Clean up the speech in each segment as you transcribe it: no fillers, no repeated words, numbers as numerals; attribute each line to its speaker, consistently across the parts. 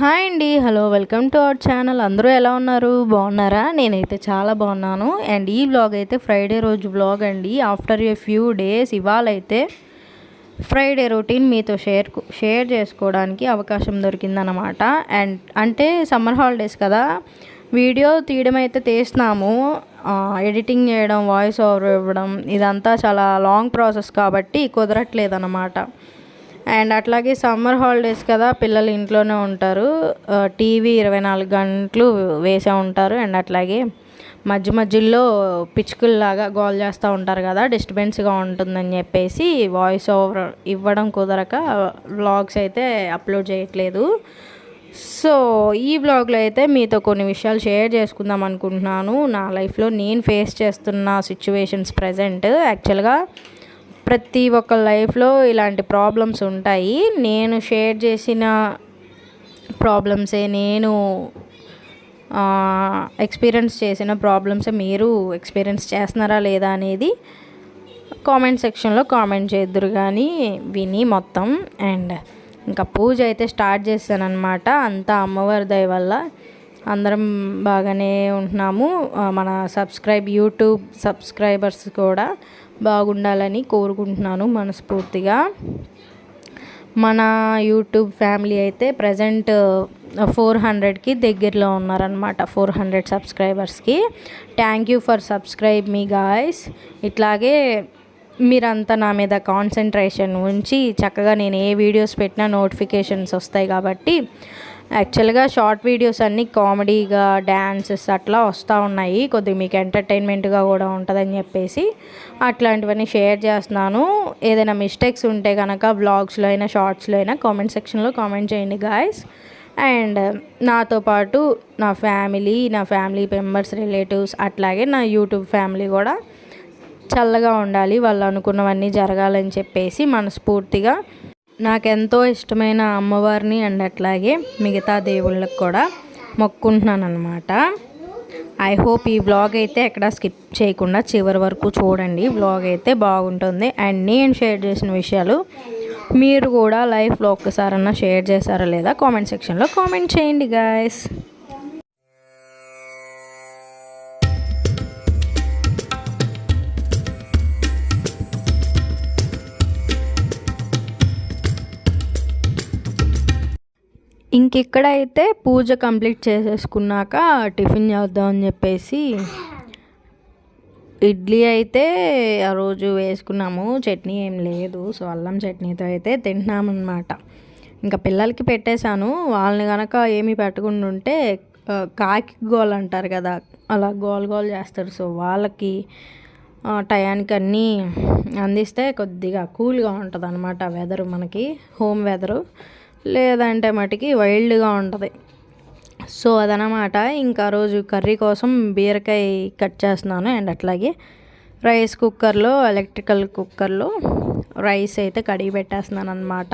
Speaker 1: Hi అండి, hello, welcome to our channel. అందరూ ఎలా ఉన్నారు? బాగున్నారా? నేనైతే చాలా బాగున్నాను. అండ్ ఈ వ్లాగ్ అయితే ఫ్రైడే రోజు వ్లాగ్ అండి. ఆఫ్టర్ ఏ ఫ్యూ డేస్ ఇవాళైతే ఫ్రైడే రొటీన్ మీతో షేర్ చేసుకోవడానికి అవకాశం దొరికిందనమాట. అండ్ అంటే సమ్మర్ హాలిడేస్ కదా, వీడియో తీయడం అయితే తీస్తున్నాము. ఎడిటింగ్ చేయడం, వాయిస్ ఓవర్ ఇవ్వడం ఇదంతా చాలా లాంగ్ ప్రాసెస్ కాబట్టి కుదరట్లేదన్నమాట. అండ్ అట్లాగే సమ్మర్ హాలిడేస్ కదా, పిల్లలు ఇంట్లోనే ఉంటారు. టీవీ 24 గంటలు వేసే ఉంటారు. అండ్ అట్లాగే మధ్య మధ్యలో పిచ్చుకల్లాగా గోల్ చేస్తూ ఉంటారు కదా, డిస్టర్బెన్స్గా ఉంటుందని చెప్పేసి వాయిస్ ఓవర్ ఇవ్వడం కుదరక వ్లాగ్స్ అయితే అప్లోడ్ చేయట్లేదు. సో ఈ వ్లాగ్లో అయితే మీతో కొన్ని విషయాలు షేర్ చేసుకుందాం అనుకుంటున్నాను. నా లైఫ్లో నేను ఫేస్ చేస్తున్న సిచ్యువేషన్స్ ప్రజెంట్. యాక్చువల్గా ప్రతి ఒక్క లైఫ్లో ఇలాంటి ప్రాబ్లమ్స్ ఉంటాయి. నేను షేర్ చేసిన ప్రాబ్లమ్సే, నేను ఎక్స్పీరియన్స్ చేసిన ప్రాబ్లమ్సే మీరు ఎక్స్పీరియన్స్ చేస్తున్నారా లేదా అనేది కామెంట్ సెక్షన్లో కామెంట్ చేద్దురు కానీ విని మొత్తం. అండ్ ఇంకా పూజ అయితే స్టార్ట్ చేశానన్నమాట. అంతా అమ్మవారి దయ వల్ల అందరం బాగానే ఉంటున్నాము. మన యూట్యూబ్ సబ్స్క్రైబర్స్ కూడా బాగుండాలని కోరుకుంటున్నాను మనస్ఫూర్తిగా. మన యూట్యూబ్ ఫ్యామిలీ అయితే ప్రజెంట్ 400కి దగ్గరలో ఉన్నారనమాట. 400 సబ్స్క్రైబర్స్కి. Thank you for subscribe me guys. ఇట్లాగే మీరంతా నా మీద కాన్సన్ట్రేషన్ ఉంచి చక్కగా నేను ఏ వీడియోస్ పెట్టినా నోటిఫికేషన్స్ వస్తాయి కాబట్టి. యాక్చువల్గా షార్ట్ వీడియోస్ అన్నీ కామెడీగా, డ్యాన్సెస్ అట్లా వస్తూ ఉన్నాయి. కొద్దిగా మీకు ఎంటర్టైన్మెంట్గా కూడా ఉంటుందని చెప్పేసి అట్లాంటివన్నీ షేర్ చేస్తున్నాను. ఏదైనా మిస్టేక్స్ ఉంటే కనుక వ్లాగ్స్లో అయినా షార్ట్స్లో అయినా కామెంట్ సెక్షన్లో కామెంట్ చేయండి గాయస్. అండ్ నాతో పాటు నా ఫ్యామిలీ మెంబర్స్, రిలేటివ్స్, అట్లాగే నా యూట్యూబ్ ఫ్యామిలీ కూడా చల్లగా ఉండాలి, వాళ్ళు అనుకున్నవన్నీ జరగాలని చెప్పేసి మనస్ఫూర్తిగా నాకెంతో ఇష్టమైన అమ్మవారిని అండ్ అట్లాగే మిగతా దేవుళ్ళకి కూడా మొక్కుంటున్నాను అనమాట. ఐ హోప్ ఈ వ్లాగ్ అయితే ఎక్కడ స్కిప్ చేయకుండా చివరి వరకు చూడండి. వ్లాగ్ అయితే బాగుంటుంది. అండ్ నేను షేర్ చేసిన విషయాలు మీరు కూడా లైఫ్లో ఒక్కసారన్నా షేర్ చేశారా లేదా కామెంట్ సెక్షన్లో కామెంట్ చేయండి గాయస్. ఇంకెక్కడైతే పూజ కంప్లీట్ చేసేసుకున్నాక టిఫిన్ చేద్దామని చెప్పేసి ఇడ్లీ అయితే ఆ రోజు వేసుకున్నాము. చట్నీ ఏం లేదు, సో అల్లం చట్నీతో అయితే తింటున్నామన్నమాట. ఇంకా పిల్లలకి పెట్టేశాను. వాళ్ళని కనుక ఏమీ పెట్టకుండా ఉంటే కాకి గోల్ అంటారు కదా, అలా గోల్ చేస్తారు. సో వాళ్ళకి టయానికి అన్నీ అందిస్తే కొద్దిగా కూల్గా ఉంటుంది అనమాట వెదరు, మనకి హోమ్ వెదరు. లేదంటే మటుకి వైల్డ్గా ఉంటుంది. సో అదనమాట. ఇంకా రోజు కర్రీ కోసం బీరకాయ కట్ చేస్తున్నాను. అండ్ అట్లాగే రైస్ కుక్కర్లో, ఎలక్ట్రికల్ కుక్కర్లో రైస్ అయితే కడిగి పెట్టేస్తున్నాను అనమాట.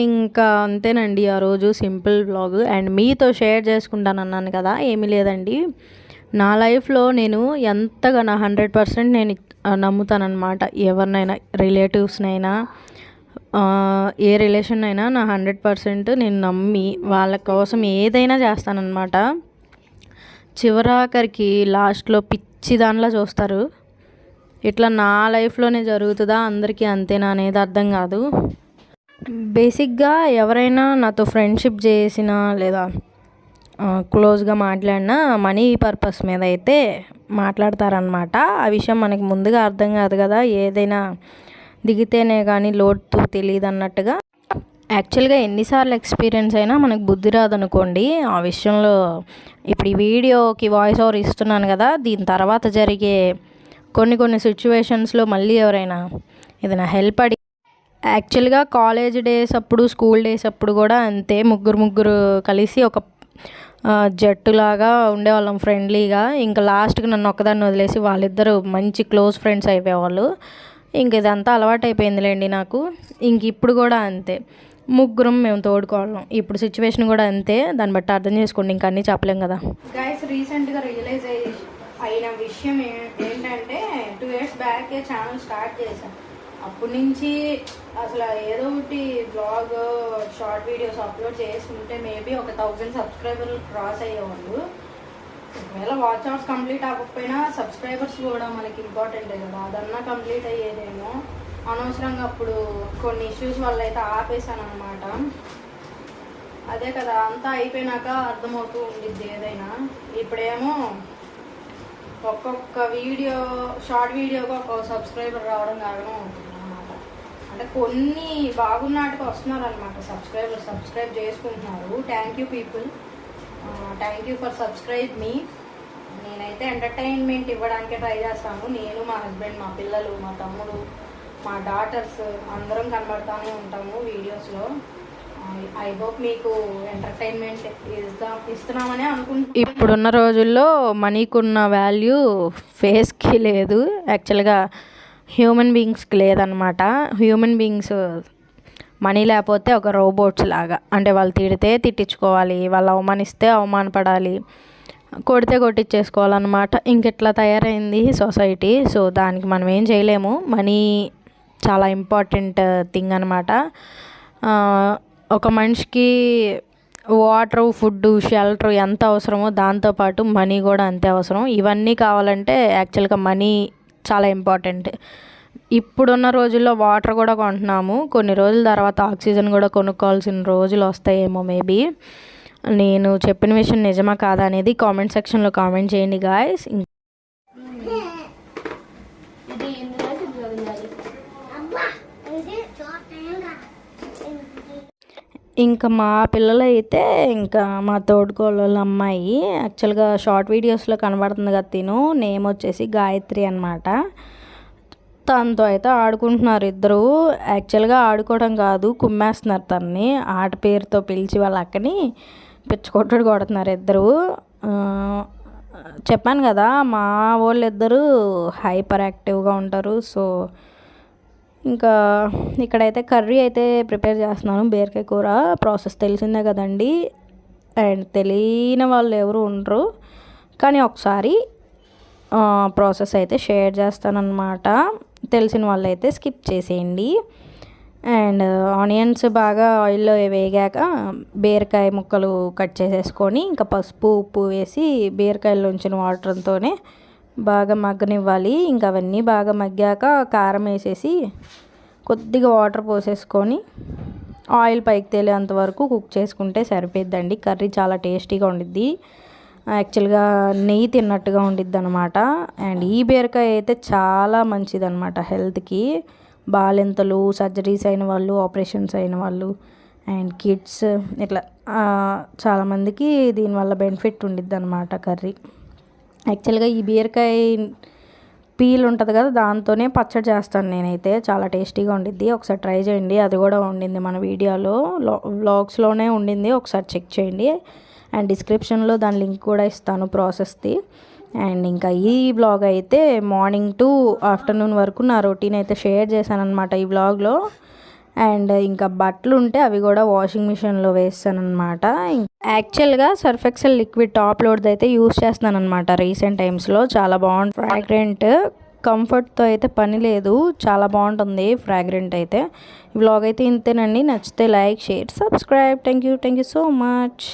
Speaker 1: ఇంకా అంతేనండి ఆ రోజు సింపుల్ వ్లాగ్. అండ్ మీతో షేర్ చేసుకుంటాను అన్నాను కదా, ఏమీ లేదండి. నా లైఫ్లో నేను ఎంతగా 100% నేను నమ్ముతానన్నమాట. ఎవరినైనా, రిలేటివ్స్నైనా, ఏ రిలేషన్ అయినా నా 100% నేను నమ్మి వాళ్ళ కోసం ఏదైనా చేస్తానన్నమాట. చివరాఖరికి లాస్ట్లో పిచ్చి దానిలా చూస్తారు. ఇట్లా నా లైఫ్లోనే జరుగుతుందా, అందరికీ అంతేనా అనేది అర్థం కాదు. బేసిక్గా ఎవరైనా నాతో ఫ్రెండ్షిప్ చేసినా లేదా క్లోజ్గా మాట్లాడినా మనీ పర్పస్ మీద అయితే మాట్లాడతారనమాట. ఆ విషయం మనకి ముందుగా అర్థం కాదు కదా, ఏదైనా దిగితేనే కానీ లోటు తెలియదు అన్నట్టుగా. యాక్చువల్గా ఎన్నిసార్లు ఎక్స్పీరియన్స్ అయినా మనకు బుద్ధి రాదనుకోండి ఆ విషయంలో. ఇప్పుడు ఈ వీడియోకి వాయిస్ ఓవర్ ఇస్తున్నాను కదా, దీని తర్వాత జరిగే కొన్ని సిచ్యువేషన్స్లో మళ్ళీ ఎవరైనా ఏదైనా హెల్ప్ అడిగి, యాక్చువల్గా కాలేజ్ డేస్ అప్పుడు, స్కూల్ డేస్ అప్పుడు కూడా అంతే. ముగ్గురు కలిసి ఒక జట్టులాగా ఉండేవాళ్ళం ఫ్రెండ్లీగా. ఇంకా లాస్ట్కి నన్ను ఒక్కదాన్ని వదిలేసి వాళ్ళిద్దరూ మంచి క్లోజ్ ఫ్రెండ్స్ అయిపోయేవాళ్ళు. ఇంక ఇదంతా అలవాటు అయిపోయిందిలేండి నాకు. ఇంక ఇప్పుడు కూడా అంతే, ముగ్గురం మేము తోడుకోవడం. ఇప్పుడు సిచ్యువేషన్ కూడా అంతే, దాన్ని బట్టి అర్థం చేసుకోండి. ఇంక అన్నీ చెప్పలేం కదా గైస్. రీసెంట్గా రియలైజ్ అయిన విషయం ఏంటంటే 2 years బ్యాక్ ఛానల్ స్టార్ట్ చేశాను. అప్పటి నుంచి అసలు ఏదో ఒకటి బ్లాగ్ షార్ట్ వీడియోస్ అప్లోడ్ చేసుకుంటే మేబీ ఒక 1000 సబ్స్క్రైబర్లు క్రాస్ అయ్యేవాళ్ళు. ఒకవేళ వాచ్ అవర్స్ కంప్లీట్ అవ్వకపోయినా సబ్స్క్రైబర్స్ కూడా మనకి ఇంపార్టెంటే కదా, అదన్నా కంప్లీట్ అయ్యేదేమో. అనవసరంగా అప్పుడు కొన్ని ఇష్యూస్ వల్ల అయితే ఆపేసాను అనమాట. అదే కదా, అంతా అయిపోయినాక అర్థమవుతూ ఉండిద్ది ఏదైనా. ఇప్పుడేమో ఒక్కొక్క వీడియో షార్ట్ వీడియోగా ఒక్కొక్క సబ్స్క్రైబర్ రావడం కారణం అవుతుంది అనమాట. అంటే కొన్ని బాగున్నాటికి వస్తున్నారు అనమాట సబ్స్క్రైబ్ చేసుకుంటున్నారు. Thank you people, thank you for subscribe మీ. నేనైతే ఎంటర్టైన్మెంట్ ఇవ్వడానికే ట్రై చేస్తాను. నేను, మా హస్బెండ్, మా పిల్లలు, మా తమ్ముడు, మా డాటర్స్ అందరం కనబడతానే ఉంటాము వీడియోస్లో. ఐ హోప్ మీకు ఎంటర్టైన్మెంట్ ఇస్తున్నామని అనుకుంటున్నాను. ఇప్పుడున్న రోజుల్లో మనీకున్న వాల్యూ ఫేస్కి లేదు, యాక్చువల్గా హ్యూమన్ బీయింగ్స్కి లేదనమాట. హ్యూమన్ బీయింగ్స్ మనీ లేకపోతే ఒక రోబోట్స్ లాగా, అంటే వాళ్ళు తిడితే తిట్టించుకోవాలి, వాళ్ళు అవమానిస్తే అవమానపడాలి, కొడితే కొట్టించేసుకోవాలన్నమాట. ఇంకెట్లా తయారైంది సొసైటీ. సో దానికి మనం ఏం చేయలేము. మనీ చాలా ఇంపార్టెంట్ థింగ్ అనమాట. ఒక మనిషికి వాటర్, ఫుడ్, షెల్టర్ ఎంత అవసరమో దాంతోపాటు మనీ కూడా అంతే అవసరం. ఇవన్నీ కావాలంటే యాక్చువల్గా మనీ చాలా ఇంపార్టెంట్. ఇప్పుడున్న రోజుల్లో వాటర్ కూడా కొంటున్నాము, కొన్ని రోజుల తర్వాత ఆక్సిజన్ కూడా కొనుక్కోవాల్సిన రోజులు వస్తాయేమో మేబీ. నేను చెప్పిన విషయం నిజమా కాదా అనేది కామెంట్ సెక్షన్లో కామెంట్ చేయండి గాయస్. ఇంకా మా పిల్లలు అయితే, ఇంకా మా తోడుకోళ్ళ అమ్మాయి యాక్చువల్గా షార్ట్ వీడియోస్లో కనబడుతుంది కదా, నేమ్ వచ్చేసి గాయత్రి అనమాట. తనతో అయితే ఆడుకుంటున్నారు ఇద్దరు. యాక్చువల్గా ఆడుకోవడం కాదు, కుమ్మేస్తున్నారు తనని. ఆట పేరుతో పిలిచి వాళ్ళ అక్కని పిచ్చకొట్టుడు కొడుతున్నారు ఇద్దరు. చెప్పాను కదా, మా వాళ్ళు ఇద్దరు హైపర్ యాక్టివ్గా ఉంటారు. సో ఇంకా ఇక్కడైతే కర్రీ అయితే ప్రిపేర్ చేస్తున్నాను, బీరకాయ కూర. ప్రాసెస్ తెలిసిందే కదండి, అండ్ తెలియని వాళ్ళు ఎవరు ఉండరు, కానీ ఒకసారి ప్రాసెస్ అయితే షేర్ చేస్తానన్నమాట. తెలిసిన వాళ్ళు అయితే స్కిప్ చేసేయండి. అండ్ ఆనియన్స్ బాగా ఆయిల్లో వేగాక బీరకాయ ముక్కలు కట్ చేసేసుకొని ఇంకా పసుపు, ఉప్పు వేసి బీరకాయలు ఉంచిన వాటర్తోనే బాగా మగ్గనివ్వాలి. ఇంకా అవన్నీ బాగా మగ్గాక కారం వేసేసి కొద్దిగా వాటర్ పోసేసుకొని ఆయిల్ పైకి తేలేంత వరకు కుక్ చేసుకుంటే సరిపోద్దండి. కర్రీ చాలా టేస్టీగా ఉండిద్ది, యాక్చువల్గా నెయ్యి తిన్నట్టుగా ఉండిద్ది అనమాట. అండ్ ఈ బీరకాయ అయితే చాలా మంచిది అనమాట హెల్త్కి. బాలింతలు, సర్జరీస్ అయిన వాళ్ళు, ఆపరేషన్స్ అయిన వాళ్ళు, అండ్ కిడ్స్, ఇట్లా చాలామందికి దీనివల్ల బెనిఫిట్ ఉండిద్ది అనమాట కర్రీ. యాక్చువల్గా ఈ బీరకాయ పీల్ ఉంటుంది కదా, దాంతోనే పచ్చడి చేస్తాను నేనైతే. చాలా టేస్టీగా ఉండిద్ది, ఒకసారి ట్రై చేయండి. అది కూడా ఉండింది మన వీడియోలో, వ్లాగ్స్లోనే ఉండింది, ఒకసారి చెక్ చేయండి. అండ్ డిస్క్రిప్షన్లో దాని లింక్ కూడా ఇస్తాను ప్రాసెస్ది. అండ్ ఇంకా ఈ వ్లాగ్ అయితే మార్నింగ్ టు ఆఫ్టర్నూన్ వరకు నా రొటీన్ అయితే షేర్ చేశాను అనమాట ఈ వ్లాగ్లో. అండ్ ఇంకా బట్టలు ఉంటే అవి కూడా వాషింగ్ మిషన్లో వేస్తాను అనమాట. యాక్చువల్గా Surf Excel liquid top load అయితే యూస్ చేస్తున్నాను అనమాట రీసెంట్ టైమ్స్లో. చాలా బాగుంది, ఫ్రాగ్రెంట్, కంఫర్ట్తో అయితే పని లేదు, చాలా బాగుంటుంది ఫ్రాగ్రెంట్ అయితే. ఈ వ్లాగ్ అయితే ఇంతేనండి. నచ్చితే like, share, subscribe. Thank you so much.